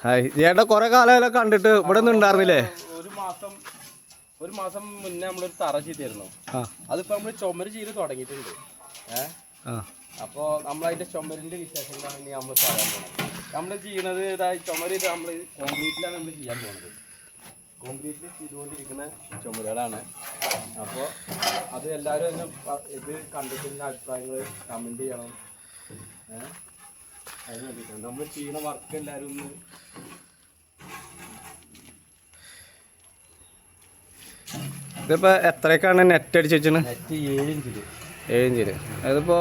Hi ചേട്ടാ കുറെ കാലം കണ്ടിട്ട് ഇവിടെ ഒന്നും ഉണ്ടായിരുന്നില്ലേ? ഒരു മാസം മുന്നേ നമ്മളൊരു തറ ചെയ്തിരുന്നു. അതിപ്പോ നമ്മള് ചുമര് ചെയ്ത് തുടങ്ങിയിട്ടുണ്ട്. അപ്പൊ നമ്മളതിന്റെ ചുമരിന്റെ വിശേഷങ്ങളാണ് ഇനി നമ്മൾ പറയാൻ പോകുന്നത്. നമ്മള് ചെയ്യണത് ചുമര് നമ്മള് കോൺക്രീറ്റിലാണ് നമ്മൾ ചെയ്യാൻ പോകുന്നത്. കോൺക്രീറ്റിൽ ചെയ്തുകൊണ്ടിരിക്കുന്ന ചുമരുകളാണ്. അപ്പോൾ അത് എല്ലാവരും തന്നെ ഇത് കണ്ടിട്ടുള്ള അഭിപ്രായങ്ങൾ കമന്റ് ചെയ്യണം. അതിന് വേണ്ടിയിട്ടാണ് നമ്മൾ ചെയ്യുന്ന വർക്ക് എല്ലാവരും ഒന്ന്. ഇതിപ്പോ എത്രയൊക്കെയാണ് നെറ്റ് അടിച്ച് വെച്ചത്? നെറ്റ് 7 ഇഞ്ചില്. 7 ഇഞ്ചില്. അതിപ്പോ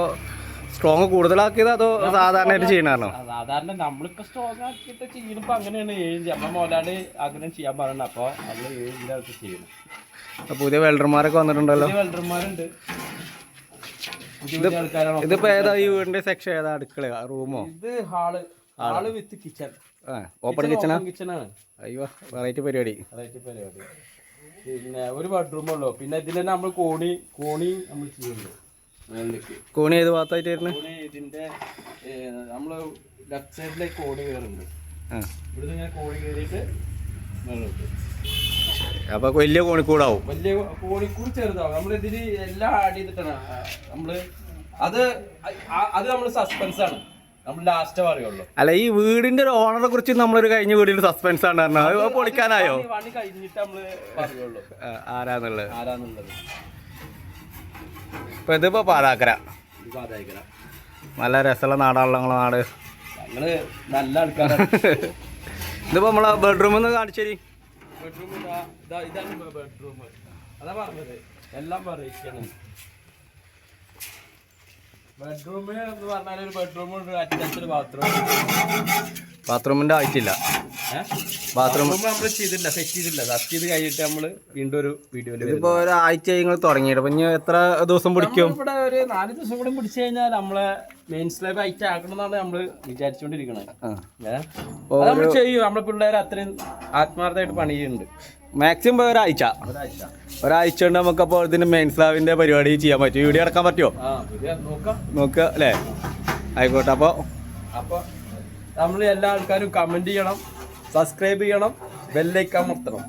സ്ട്രോങ് കൂടുതലാക്കിയത് അതോ സാധാരണയായിട്ട് ചെയ്യണോ? സാധാരണ നമ്മളിപ്പോ സ്ട്രോങ് ആക്കിയിട്ട് ചെയ്യുമ്പോ അങ്ങനെയാണ് 7 ഇഞ്ച്. അപ്പൊ മോലാട് അങ്ങനെ ചെയ്യാൻ പറയണ്ട. അപ്പൊ അത് 7 ഇഞ്ചിലൊക്കെ ചെയ്യണം. പുതിയ വെൽഡർമാരൊക്കെ വന്നിട്ടുണ്ടല്ലോ. വെൽഡർമാരുണ്ട്. ഇതിപ്പോ ഏതാ ഈ വീടിന്റെ സെക്ഷൻ? ഏതാ? അടുക്കള, റൂമോ? ഇത് ഹാള് വിത്ത് കിച്ചൺ. ഓപ്പൺ കിച്ചണാണ്. അയ്യോ, വെറൈറ്റി പരിപാടി. പിന്നെ ഒരു ബെഡ്റൂമുള്ളൂ. പിന്നെ ഇതിൽ തന്നെ നമ്മൾ കോണി നമ്മൾ ചെയ്യുന്നു. കോണി ഏത് ഭാഗത്തായിട്ടായിരുന്നു? കോണി ഇതിന്റെ നമ്മള് ലെഫ്റ്റ് സൈഡിലേക്ക് കോണി കയറുന്നുണ്ട്. ഇവിടുന്ന് ഇങ്ങനെ കോണി കയറിയിട്ട് മേലോട്ട്. അപ്പൊ വലിയ കോണിക്കൂടാവും. വലിയ കോണിക്കൂട് ചെറുതാവും. നമ്മളിതിന് എല്ലാം ആഡ് ചെയ്തിട്ടാണ് നമ്മള് അത് നമ്മൾ സസ്പെൻസ് ആണ്. നമ്മൾ ലാസ്റ്റ് പറയുള്ളൂ. അല്ല, ഈ വീടിന്റെ ഒരു ഓണറെ കുറിച്ച് നമ്മളൊരു കഴിഞ്ഞ വീടിൽ സസ്പെൻസ് ആണ് പറഞ്ഞത്. പൊളിക്കാനായോ? പണി കഴിഞ്ഞിട്ട് നമ്മള് പറയുള്ളൂ ആരാന്നുള്ളത്. ഇപ്പൊ ഇതിപ്പോ പാതാക്കര. നല്ല രസമുള്ള നാടാണല്ലോ നിങ്ങളെ നാട്. ഞങ്ങള് നല്ല ആൾക്കാരാണ്. ഇതിപ്പോ നമ്മളെ ബെഡ്റൂം ഒന്ന് കാണിച്ചേരി. ബെഡ്റൂം ഇതാണ് ബെഡ്റൂം. അതാ പറഞ്ഞത്, എല്ലാം പറയിക്കണം. ബെഡ്റൂം എന്ന് പറഞ്ഞാൽ ഒരു ബെഡ്റൂം അറ്റാച്ച്ഡ് ബാത്റൂമിന്റെ ആയിട്ടില്ല. ബാത്റൂം നമ്മൾ ചെയ്തില്ല, സെറ്റ് ചെയ്ത് കഴിഞ്ഞിട്ട് നമ്മള് വീണ്ടും ഒരു വീഡിയോയില്. ഇതിപ്പോ ഒരാഴ്ച നിങ്ങൾ തുടങ്ങിയിട്ട് ഇപ്പൊ ഇനി എത്ര ദിവസം പിടിക്കും? ഇവിടെ ഒരു 4 ദിവസം കൂടെ പിടിച്ചു കഴിഞ്ഞാൽ നമ്മളെ മെയിൻ സ്ലാബ് ആയിട്ട് ആക്കണമെന്നാണ് നമ്മള് വിചാരിച്ചുകൊണ്ടിരിക്കണത്. നമ്മൾ ചെയ്യും. നമ്മളെ പിള്ളേർ അത്രയും ആത്മാർത്ഥമായിട്ട് പണി ചെയ്യുന്നുണ്ട്. മാക്സിമം ഒരാഴ്ച കൊണ്ട് നമുക്കപ്പോൾ ഇതിന്റെ മെയിൻ സ്ലാബിന്റെ പരിപാടി ചെയ്യാൻ പറ്റും. വീഡിയോ എടുക്കാൻ പറ്റുമോ? നോക്കുക അല്ലേ? ആയിക്കോട്ടെ. അപ്പൊ നമ്മൾ എല്ലാ ആൾക്കാരും കമന്റ് ചെയ്യണം, സബ്സ്ക്രൈബ് ചെയ്യണം, ബെല്ലൈക്കൺ അമർത്തണം.